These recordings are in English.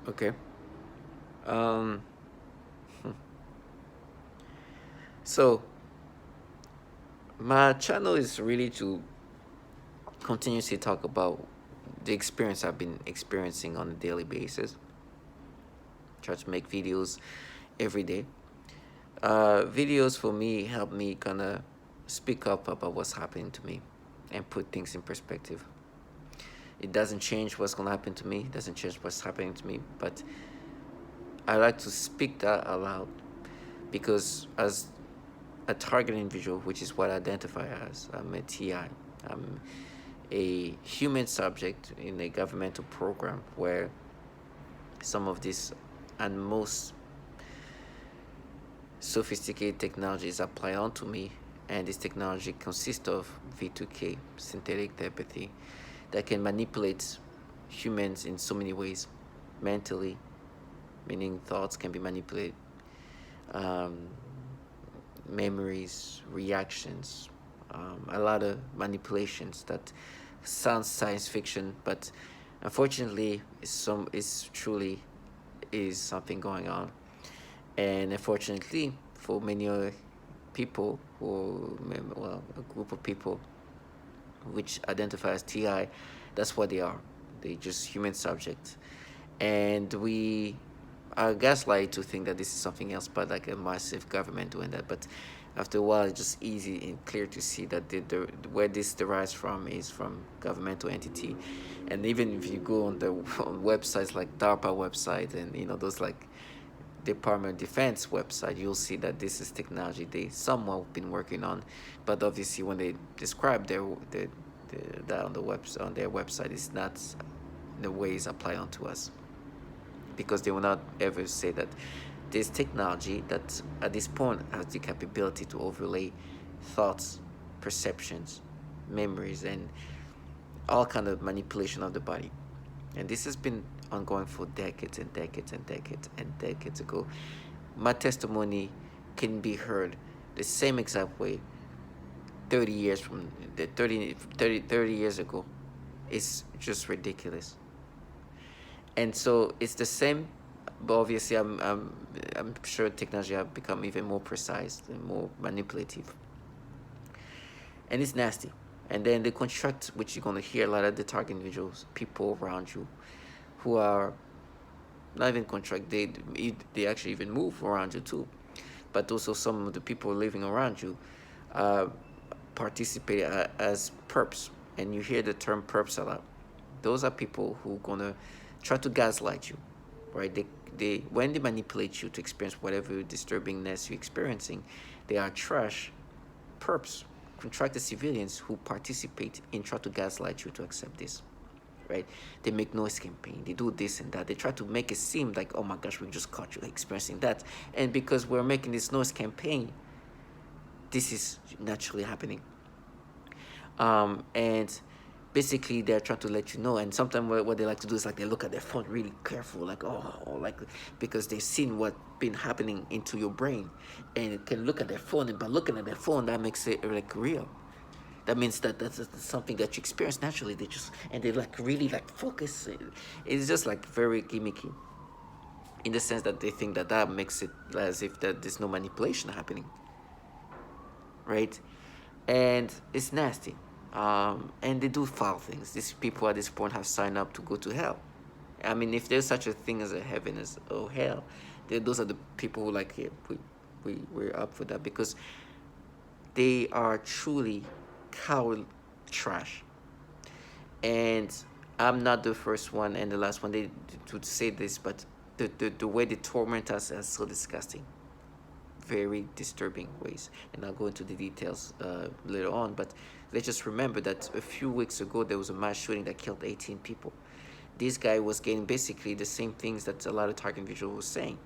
Okay. Um, so my channel is really to continuously talk about the experience I've been experiencing on a daily basis. Try to make videos every day. Videos for me help me kind of speak up about what's happening to me and put things in perspective. It doesn't change what's going to happen to me, it doesn't change what's happening to me, but I like to speak that aloud because as a target individual, which is what I identify as, I'm a TI. I'm a human subject in a governmental program where some of these and most sophisticated technologies apply onto me, and this technology consists of V2K, synthetic telepathy, that can manipulate humans in so many ways, mentally, meaning thoughts can be manipulated, um, memories, reactions, a lot of manipulations that sounds science fiction, but unfortunately, is truly is something going on. And unfortunately, for many people who, well, a group of people which identify as TI, that's what they are. They just human subjects, and we are gaslighted to think that this is something else, but like a massive government doing that. But after a while, it's just easy and clear to see that where this derives from is from governmental entity. And even if you go on the on websites like DARPA website and those like Department of Defense website, you'll see that this is technology they somewhat been working on, but obviously when they describe that on the on their website, it's not the ways apply onto us, because they will not ever say that this technology that at this point has the capability to overlay thoughts, perceptions, memories, and all kind of manipulation of the body. And this has been ongoing for decades and decades and decades and decades ago. My testimony can be heard the same exact way 30 years from the 30 years ago. It's just ridiculous. And so it's the same, but obviously I'm sure technology have become even more precise and more manipulative, and it's nasty. And then the construct, which you're going to hear a lot of the target individuals, people around you who are not even contract, they actually even move around you too, but also some of the people living around you uh, participate as perps, and you hear the term perps a lot. Those are people who gonna try to gaslight you, right? They when they manipulate you to experience whatever disturbingness you're experiencing, they are trash perps, contracted civilians who participate in try to gaslight you to accept this, right? They make noise campaign, they do this and that, they try to make it seem like, oh my gosh, we just caught you experiencing that, and because we're making this noise campaign, this is naturally happening. And basically they're trying to let you know, and sometimes what they like to do is like they look at their phone really careful, like, oh, like, because they've seen what been happening into your brain, and it can look at their phone, and by looking at their phone, that makes it like real. That means that that's something that you experience naturally. They like really like focus. It's just like very gimmicky, in the sense that they think that that makes it as if that there's no manipulation happening, right? And it's nasty. And they do foul things. These people at this point have signed up to go to hell. I mean, if there's such a thing as a heaven as or hell, those are the people who like, yeah, we're up for that, because they are truly coward trash. And I'm not the first one and the last one to say this, but the way they torment us is so disgusting, very disturbing ways. And I'll go into the details later on. But let's just remember that a few weeks ago there was a mass shooting that killed 18 people. This guy was getting basically the same things that a lot of target individuals were saying,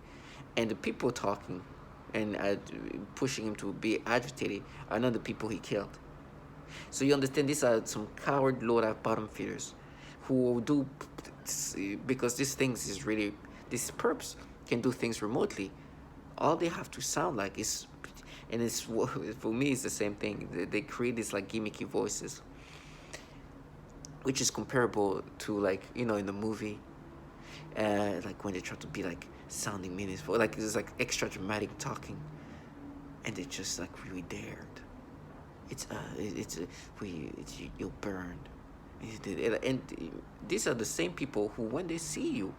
and the people talking and pushing him to be agitated are not the people he killed. So you understand, these are some coward low bottom feeders who do, because these things is really, these perps can do things remotely. All they have to sound like is, and it's for me it's the same thing. They create these like gimmicky voices, which is comparable to, like, in the movie like when they try to be like sounding meaningful, like it's like extra dramatic talking, and they just like really dared. It's you're burned. And these are the same people who, when they see you,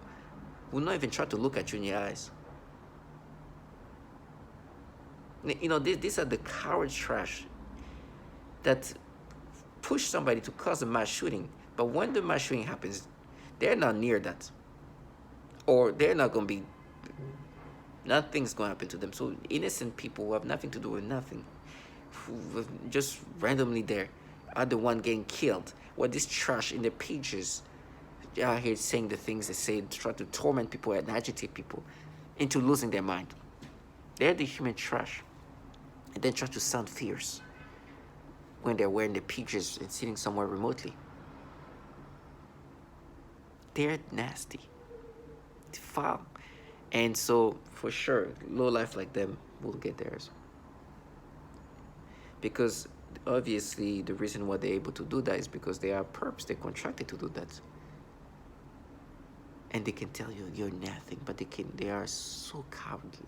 will not even try to look at you in your eyes. You know, these are the coward trash that push somebody to cause a mass shooting. But when the mass shooting happens, they're not near that, or they're not gonna be. Nothing's gonna happen to them. So innocent people who have nothing to do with nothing, who just randomly there, are the one getting killed. What this trash in the pages out here saying the things they say, try to torment people and agitate people into losing their mind. They're the human trash, and then try to sound fierce when they're wearing the pages and sitting somewhere remotely. They're nasty, foul, and so for sure, low life like them will get theirs. Because obviously, the reason why they're able to do that is because they are perps. They're contracted to do that, and they can tell you you're nothing, but they are so cowardly.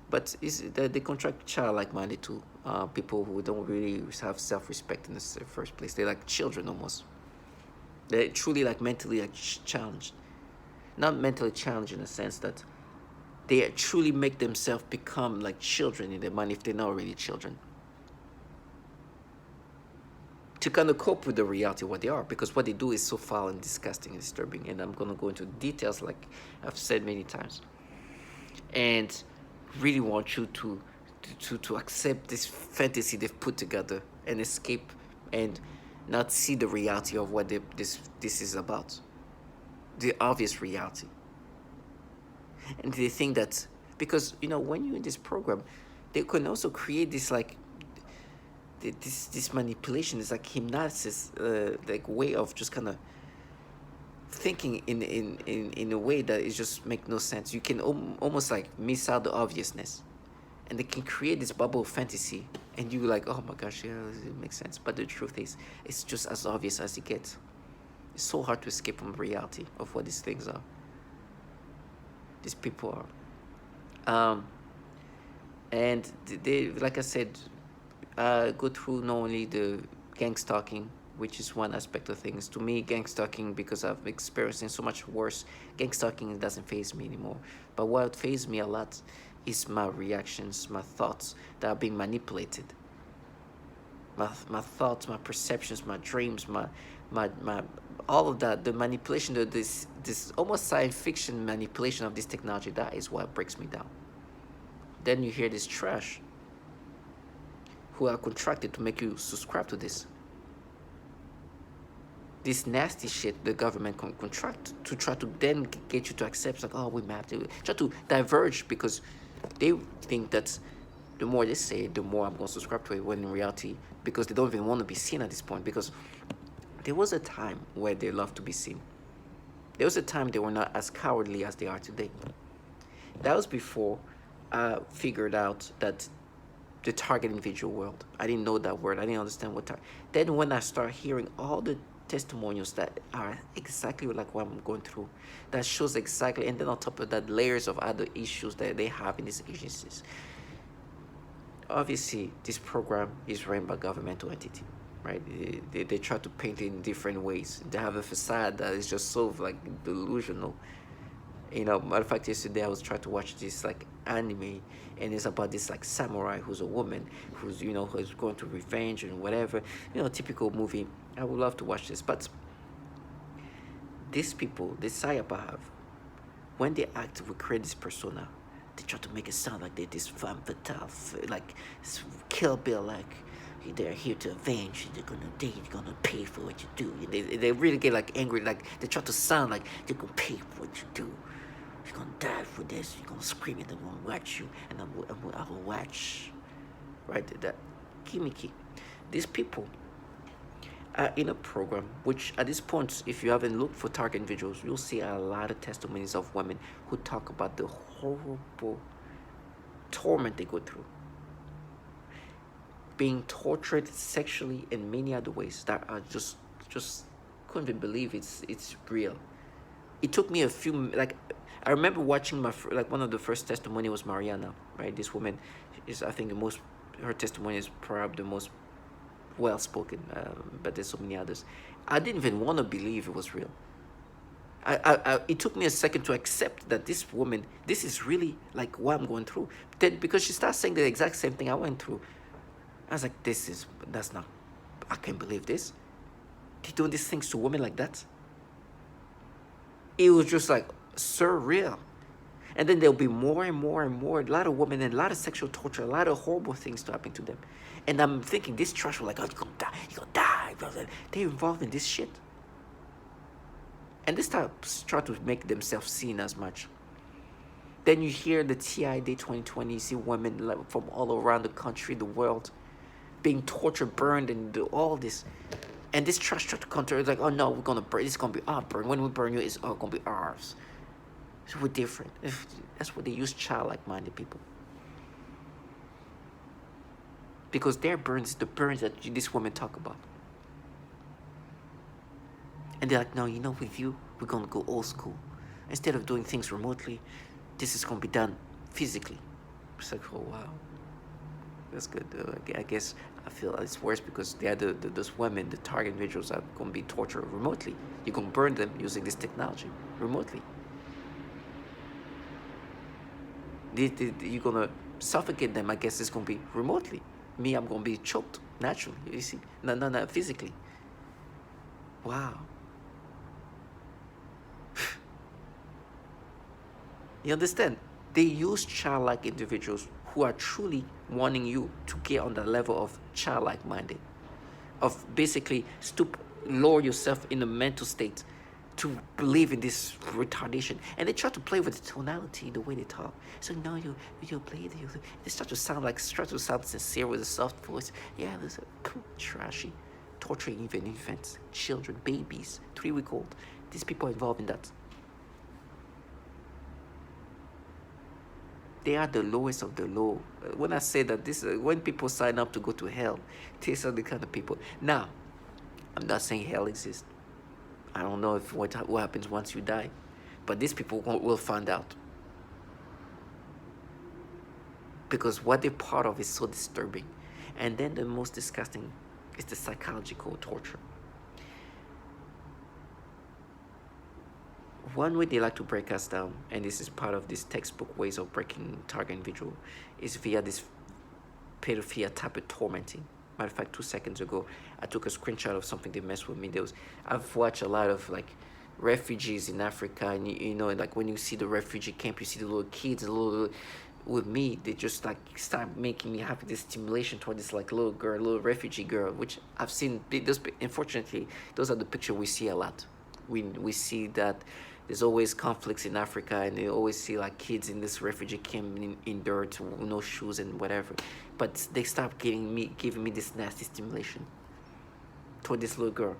But they contract childlike minded too. People who don't really have self-respect in the first place. They're like children almost. They're truly like mentally like challenged. Not mentally challenged in the sense that they truly make themselves become like children in their mind if they're not already children. To kind of cope with the reality of what they are, because what they do is so foul and disgusting and disturbing. And I'm going to go into details like I've said many times. And really want you to accept this fantasy they've put together and escape and not see the reality of what this is about, the obvious reality. And they think that because when you're in this program, they can also create this like this manipulation, is like hypnosis, like way of just kind of thinking in a way that it just make no sense. You can almost like miss out the obviousness, and they can create this bubble of fantasy, and you like, oh my gosh, yeah, it makes sense. But the truth is, it's just as obvious as it gets. It's so hard to escape from reality of what these things are, these people are. And they, like I said, go through not only the gang stalking, which is one aspect of things. To me, gang stalking, because I've experienced so much worse, gang stalking doesn't faze me anymore. But what fazes me a lot is my reactions, my thoughts that are being manipulated. My thoughts, my perceptions, my dreams, my all of that, the manipulation, this almost science fiction manipulation of this technology, that is what breaks me down. Then you hear this trash who are contracted to make you subscribe to this nasty shit the government can contract to try to then get you to accept, like, oh, we have to try to diverge, because they think that the more they say, the more I'm going to subscribe to it, when in reality, because they don't even want to be seen at this point, because there was a time where they loved to be seen. There was a time they were not as cowardly as they are today. That was before I figured out that the target individual world. I didn't know that word. I didn't understand what then when I start hearing all the testimonials that are exactly like what I'm going through, that shows exactly, and then on top of that, layers of other issues that they have in these agencies. Obviously, this program is run by governmental entity, right? They try to paint it in different ways. They have a facade that is just so like delusional. Matter of fact, yesterday I was trying to watch this like anime, and it's about this like samurai who's a woman who's who's going to revenge and whatever, typical movie. I would love to watch this, but these people, this Sayapa, when they actively create this persona, they try to make it sound like they're this femme fatale, like Kill Bill, like they're here to avenge, they're gonna pay for what you do. They really get like angry, like they try to sound like they're gonna pay for what you do. You're gonna die for this. You're gonna scream, and I'm gonna watch you, and I will watch. Right? That Kimiki. These people are in a program which, at this point, if you haven't looked for target individuals, you'll see a lot of testimonies of women who talk about the horrible torment they go through, being tortured sexually in many other ways that are just couldn't even believe it's real. It took me a few, like, I remember watching like one of the first testimony was Mariana, right? This woman is, I think, the most, her testimony is probably the most well spoken, but there's so many others. I didn't even want to believe it was real. It took me a second to accept that this woman, this is really like what I'm going through. Then because she starts saying the exact same thing I went through, I was like, that's not, I can't believe this. They doing these things to women like that. It was just like surreal. And then there'll be more and more and more, a lot of women and a lot of sexual torture, a lot of horrible things to happen to them. And I'm thinking this trash was like, oh, you're gonna die, you're gonna die. They're involved in this shit. And they try to make themselves seen as much. Then you hear the TI Day 2020, you see women like from all around the country, the world, being tortured, burned, and all this. And this trash try to counter. It's like, oh no, we're gonna burn. It's gonna be our burn. When we burn you, it's all gonna be ours. So we're different. That's what they use, childlike minded people. Because their burns, the burns that this woman talk about. And they're like, no, you know, with you, we're gonna go old school. Instead of doing things remotely, this is gonna be done physically. It's like, oh wow, that's good. I guess I feel it's worse because those women, the target individuals, are gonna be tortured remotely. You're gonna burn them using this technology remotely. You're gonna suffocate them. I guess it's gonna be remotely. Me, I'm gonna be choked naturally. You see, no, physically. Wow. You understand? They use childlike individuals who are truly wanting you to get on the level of childlike minded, of basically lower yourself in a mental state to believe in this retardation. And they try to play with the tonality, the way they talk. So no, you play, they start to sound sincere with a soft voice. Yeah, there's a trashy, torturing even infants, children, babies, 3-week-old. These people are involved in that. They are the lowest of the low. When I say that, when people sign up to go to hell, these are the kind of people. Now, I'm not saying hell exists. I don't know what happens once you die, but these people will find out. Because what they're part of is so disturbing. And then the most disgusting is the psychological torture. One way they like to break us down, and this is part of this textbook ways of breaking target individual, is via this pedophilia type of tormenting. Matter of fact, 2 seconds ago, I took a screenshot of something they messed with me. I've watched a lot of like refugees in Africa, and you know, like when you see the refugee camp, you see the little kids, with me, they just like start making me have this stimulation toward this like little refugee girl, which I've seen. Unfortunately, those are the pictures we see a lot. We see that there's always conflicts in Africa, and you always see like kids in this refugee camp in dirt, no shoes and whatever. But they start giving me this nasty stimulation toward this little girl.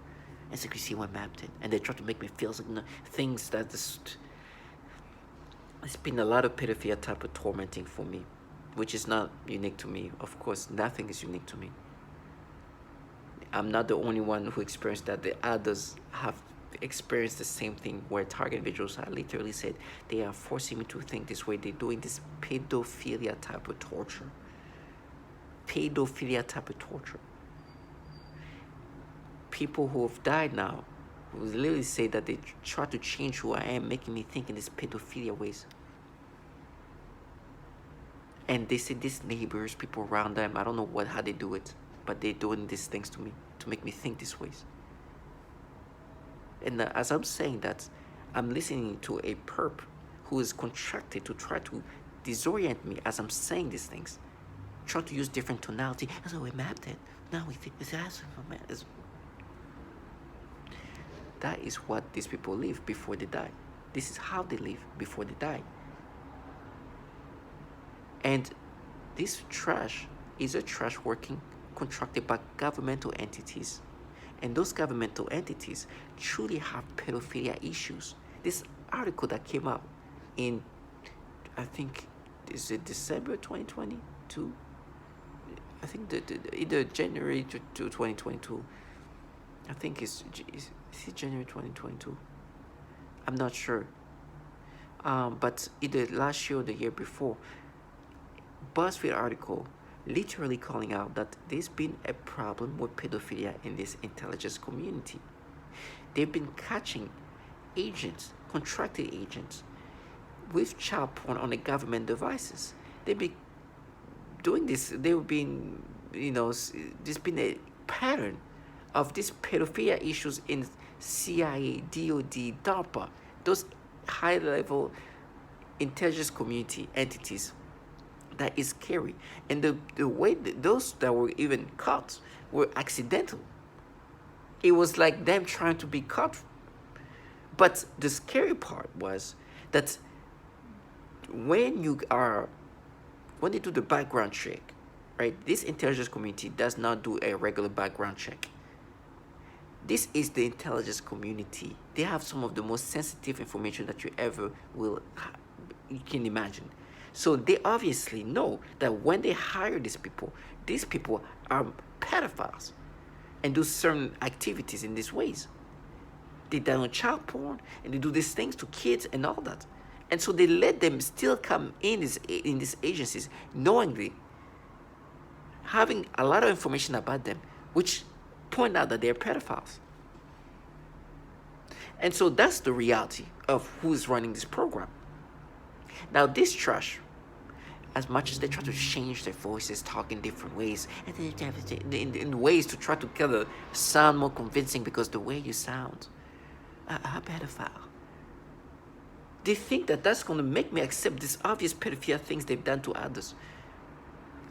And so you see what mapped it, and they try to make me feel like things that just. It's been a lot of pedophilia type of tormenting for me, which is not unique to me. Of course, nothing is unique to me. I'm not the only one who experienced that. The others have experienced the same thing, where target individuals are literally said, they are forcing me to think this way. They're doing this pedophilia type of torture. Pedophilia type of torture. People who have died now who literally say that they try to change who I am, making me think in these pedophilia ways. And they say these neighbors, people around them, I don't know how they do it, but they're doing these things to me to make me think these ways. And as I'm saying that, I'm listening to a perp who is contracted to try to disorient me as I'm saying these things. Try to use different tonality. And so we mapped it. Now we think it's that is what these people live before they die. This is how they live before they die. And this trash is a trash working contracted by governmental entities. And those governmental entities truly have pedophilia issues. This article that came out in, I think, is it December 2022? I think either January to 2022. I think is it January 2022? I'm not sure. But either last year or the year before, BuzzFeed article literally calling out that there's been a problem with pedophilia in this intelligence community. They've been catching agents, contracted agents, with child porn on the government devices. They've been doing this. They've been, there's been a pattern of these pedophilia issues in CIA, DOD, DARPA, those high-level intelligence community entities. That is scary. And the way those that were even caught were accidental. It was like them trying to be caught. But the scary part was that when they do the background check, right? This intelligence community does not do a regular background check. This is the intelligence community. They have some of the most sensitive information that you can imagine. So they obviously know that when they hire these people are pedophiles and do certain activities in these ways. They download child porn and they do these things to kids and all that. And so they let them still come in these agencies knowingly, having a lot of information about them, which point out that they're pedophiles. And so that's the reality of who's running this program. Now, this trash, as much as they try to change their voices, talk in different ways, and in ways to try to kind of sound more convincing, because the way you sound, a pedophile. They think that that's going to make me accept these obvious pedophilia things they've done to others.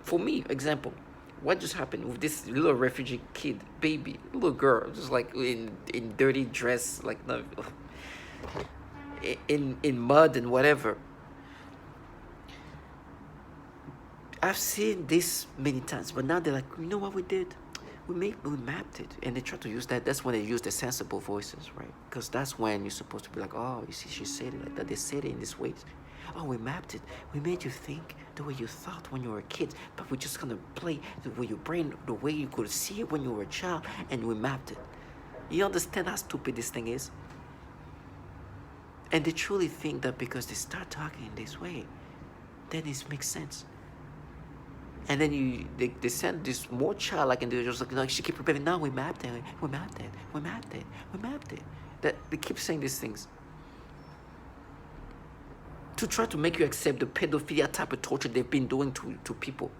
For me, example, what just happened with this little refugee kid, baby, little girl, just like in dirty dress, like in mud and whatever. I've seen this many times, but now they're like, you know what we did? We mapped it, and they try to use that. That's when they use the sensible voices, right? Because that's when you're supposed to be like, oh, you see, she said it like that. They said it in this way. Oh, we mapped it. We made you think the way you thought when you were a kid, but we're just gonna play the way your brain, the way you could see it when you were a child, and we mapped it. You understand how stupid this thing is? And they truly think that because they start talking in this way, then it makes sense. And then they send this more childlike individuals like she keep repeating, no, we mapped it, we mapped it, we mapped it, we mapped it. That they keep saying these things to try to make you accept the pedophilia type of torture they've been doing to people.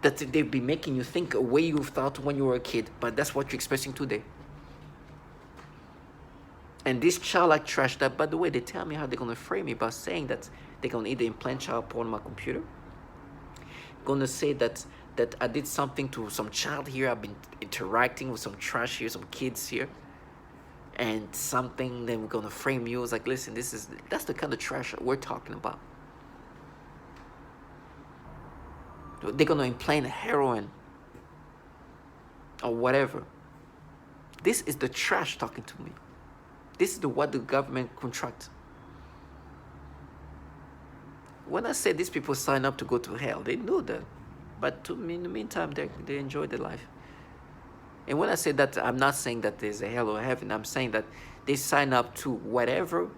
That they've been making you think a way you thought when you were a kid, but that's what you're expressing today. And this childlike trash that, by the way, they tell me how they're gonna frame me by saying that they're gonna either implant child porn on my computer, gonna say that I did something to some child here, I've been interacting with some trash here, some kids here, and something, then we're gonna frame you as like, listen, that's the kind of trash we're talking about. They're gonna implant heroin or whatever. This is the trash talking to me. This is what the government contract. When I say these people sign up to go to hell, they know that. But in the meantime, they enjoy their life. And when I say that, I'm not saying that there's a hell or a heaven. I'm saying that they sign up to whatever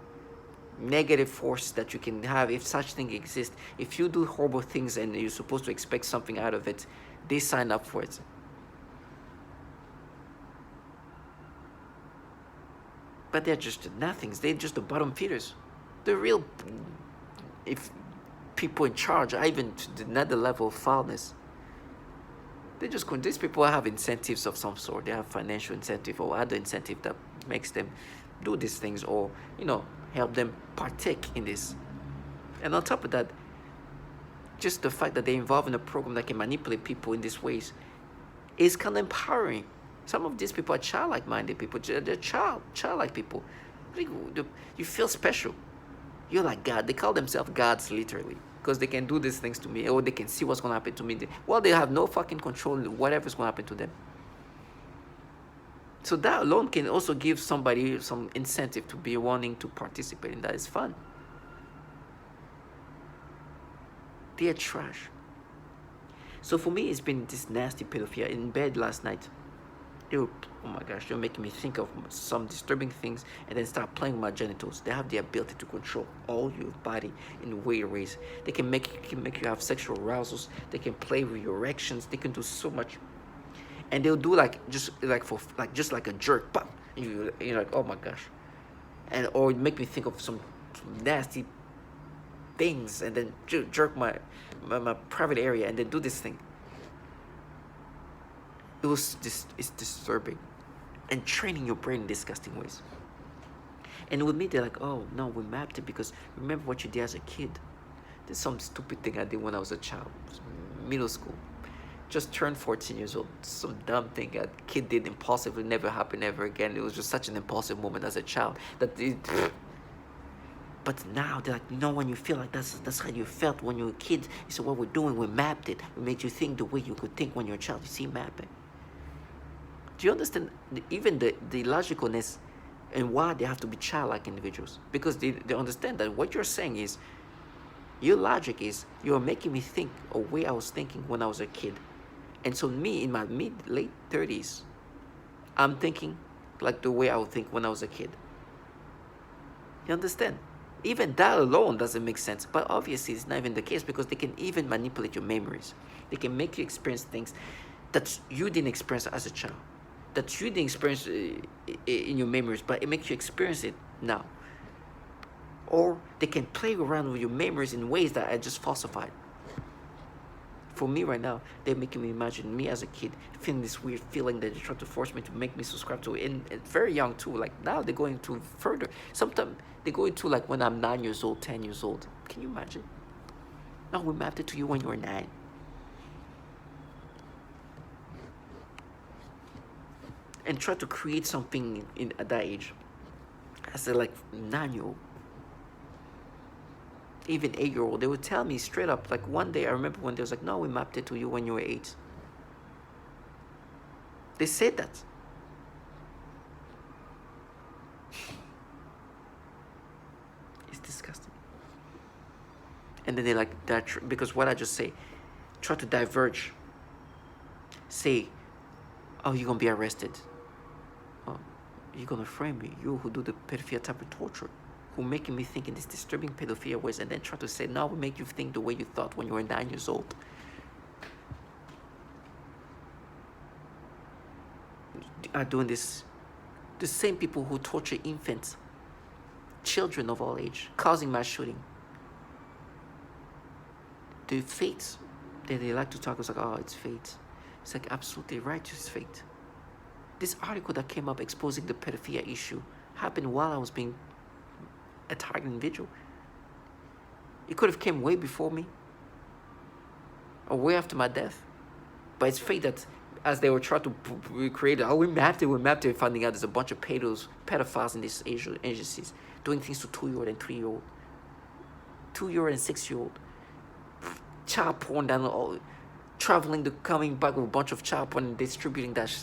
negative force that you can have, if such thing exists. If you do horrible things and you're supposed to expect something out of it, they sign up for it. But they're just nothings. They're just the bottom feeders. The real, if people in charge are even to another level of foulness, these people have incentives of some sort. They have financial incentive or other incentive that makes them do these things, or help them partake in this. And on top of that, just the fact that they're involved in a program that can manipulate people in these ways is kind of empowering. Some of these people are childlike minded people. They're childlike people. You feel special. You're like God. They call themselves gods literally, because they can do these things to me, or they can see what's going to happen to me. Well, they have no fucking control in whatever's going to happen to them. So that alone can also give somebody some incentive to be wanting to participate in that. It's fun. They are trash. So for me, it's been this nasty pedophilia. In bed last night, They will, oh my gosh, they're making me think of some disturbing things and then start playing with my genitals. They have the ability to control all your body in weird ways. They can make you have sexual arousals. They can play with your erections. They can do so much, and they'll do like just like for like just like a jerk, pop. You're like, oh my gosh, and or make me think of some nasty things, and then jerk my private area, and then do this thing. It's disturbing, and training your brain in disgusting ways. And with me, they're like, oh no, we mapped it because remember what you did as a kid. There's some stupid thing I did when I was a child, middle school. Just turned 14 years old. Some dumb thing a kid did impulsively, never happened ever again. It was just such an impulsive moment as a child that it, but now they're like, when you feel like that's how you felt when you were a kid. So what we're doing, we mapped it. We made you think the way you could think when you're a child. You see mapping. Do you understand even the logicalness and why they have to be childlike individuals? Because they understand that what you're saying is, your logic is, you're making me think a way I was thinking when I was a kid. And so me, in my late 30s, I'm thinking like the way I would think when I was a kid. You understand? Even that alone doesn't make sense. But obviously it's not even the case, because they can even manipulate your memories. They can make you experience things that you didn't experience as a child, that you didn't experience in your memories, but it makes you experience it now. Or they can play around with your memories in ways that are just falsified. For me right now, they're making me imagine me as a kid feeling this weird feeling that they try to force me to make me subscribe to it. And very young too. Like now they're going to further. Sometimes they go into like when I'm 9 years old, 10 years old. Can you imagine? No, we mapped it to you when you were 9. And try to create something at that age. As a like 9-year-old. Even 8-year-old, they would tell me straight up. Like one day, I remember when they was like, no, we mapped it to you when you were 8. They said that. It's disgusting. And then they like that, because what I just say, try to diverge. Say, oh, you're gonna be arrested. Oh, you're gonna frame me. You who do the pedophilia type of torture. Who making me think in these disturbing pedophilia ways, and then try to say, now we make you think the way you thought when you were 9 years old. Are doing this. The same people who torture infants, children of all age, causing mass shooting. The fate that they like to talk is like, oh, it's fate. It's like absolutely righteous fate. This article that came up exposing the pedophilia issue happened while I was being a target individual. It could have came way before me, or way after my death. But it's fate that, as they were trying to recreate it, we mapped it, finding out there's a bunch of pedophiles in these agencies doing things to 2-year-old and 3-year-old, 2-year-old and 6-year-old, child porn down all, coming back with a bunch of child porn and distributing that.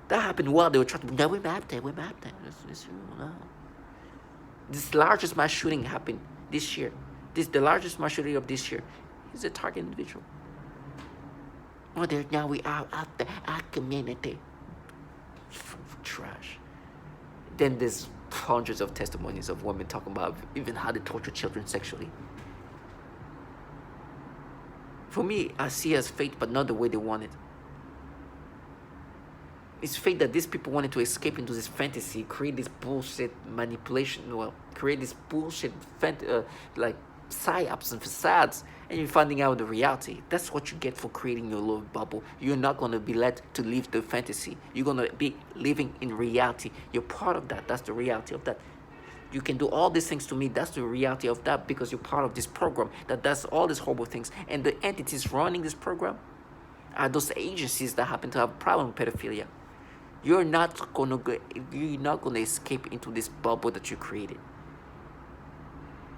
That happened while they were trying to. No, we mapped it. This largest mass shooting happened this year. The largest mass shooting of this year. He's a target individual. Oh, now we are out there, our community. Trash. Then there's hundreds of testimonies of women talking about even how they torture children sexually. For me, I see it as fate, but not the way they want it. It's fate that these people wanted to escape into this fantasy, create this bullshit manipulation, create this bullshit like psyops and facades, and you're finding out the reality. That's what you get for creating your little bubble. You're not going to be led to live the fantasy. You're going to be living in reality. You're part of that. That's the reality of that. You can do all these things to me. That's the reality of that, because you're part of this program that does all these horrible things. And the entities running this program are those agencies that happen to have a problem with pedophilia. You're not gonna escape into this bubble that you created.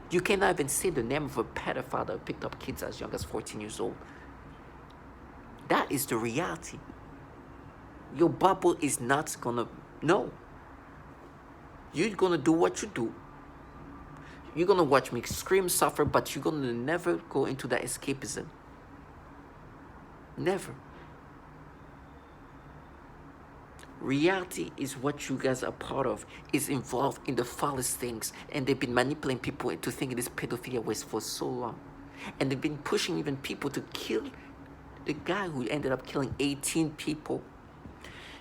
You cannot even say the name of a pedophile that picked up kids as young as 14 years old. That is the reality. Your bubble is not gonna. No. You're gonna do what you do. You're gonna watch me scream, suffer, but you're gonna never go into that escapism. Never. Reality is what you guys are part of, is involved in the foulest things, and they've been manipulating people into thinking this pedophilia was for so long. And they've been pushing even people to kill the guy who ended up killing 18 people.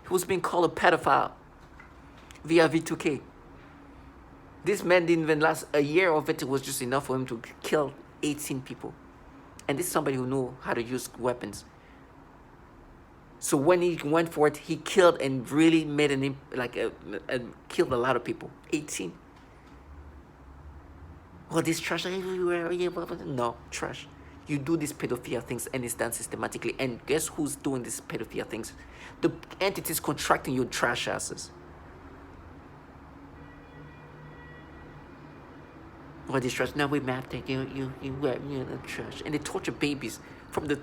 He was being called a pedophile via V2K. This man didn't even last a year of it. It was just enough for him to kill 18 people. And this is somebody who knew how to use weapons. So when he went for it, he killed and really made killed a lot of people. 18. Oh, this trash everywhere. No, trash. You do these pedophilia things and it's done systematically. And guess who's doing these pedophilia things? The entities contracting your trash asses. What is trash? Now we mapped it. You the trash. And they torture babies from the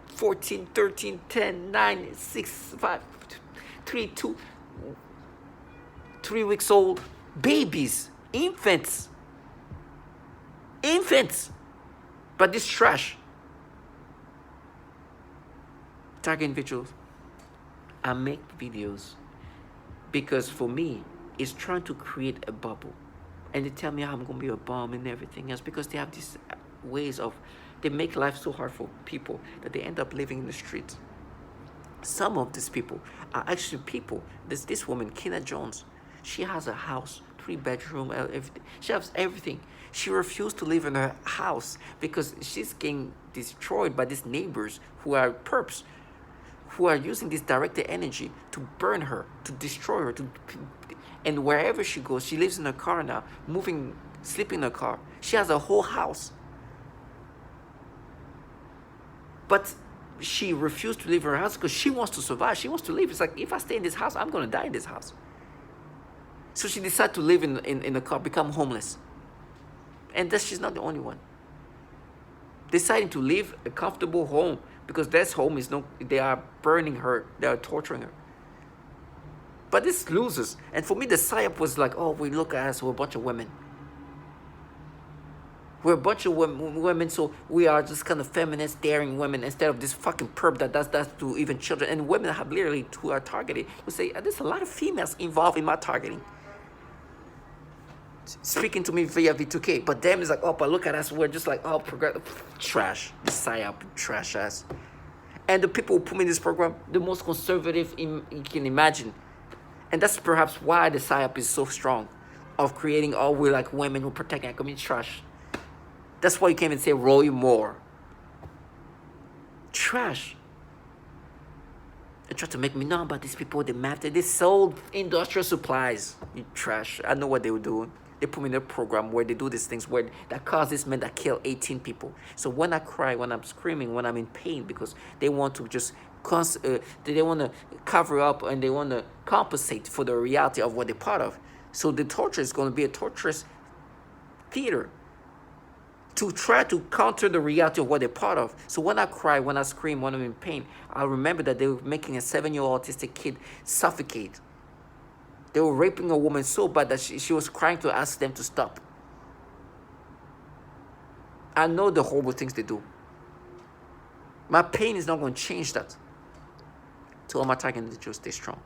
14, 13, 10, 9, 6, 5, 3, 2, 3 weeks old babies, infants. But this trash. Target individuals. I make videos because for me, it's trying to create a bubble. And they tell me I'm going to be a bomb and everything else because they have these ways of, they make life so hard for people that they end up living in the streets. Some of these people are actually people. There's this woman, Kina Jones. She has a house, 3-bedroom, everything. She has everything. She refused to live in her house because she's getting destroyed by these neighbors who are perps, who are using this directed energy to burn her, to destroy her, and wherever she goes, she lives in her car now, sleeping in her car. She has a whole house. But she refused to leave her house because she wants to survive. She wants to live. It's like, if I stay in this house, I'm going to die in this house. So she decided to live in a car, become homeless. And she's not the only one. Deciding to live a comfortable home because this home they are burning her. They are torturing her. But this loses. And for me, the psyop was like, oh, we look at us, we're a bunch of women. We're a bunch of women, so we are just kind of feminist, daring women instead of this fucking perp that does that to even children. And women have literally who are targeted. We say, there's a lot of females involved in my targeting. Speaking to me via V2K. But them is like, oh, but look at us, we're just like, oh, progressive. Trash. Psyop, trash ass. And the people who put me in this program, the most conservative you can imagine. And that's perhaps why the psyop is so strong of creating, oh, we're like women who protect our community. Trash. That's why you can't even say Roy Moore. Trash. They try to make me know about these people. They mapped it. They sold industrial supplies. You trash. I know what they were doing. They put me in a program where they do these things that cause this men that kill 18 people. So when I cry, when I'm screaming, when I'm in pain, because they want to just they want to cover up and they want to compensate for the reality of what they're part of. So the torture is going to be a torturous theater to try to counter the reality of what they're part of. So when I cry, when I scream, when I'm in pain, I remember that they were making a 7-year-old autistic kid suffocate. They were raping a woman so bad that she was crying to ask them to stop. I know the horrible things they do. My pain is not going to change that. To all my target individuals, stay strong.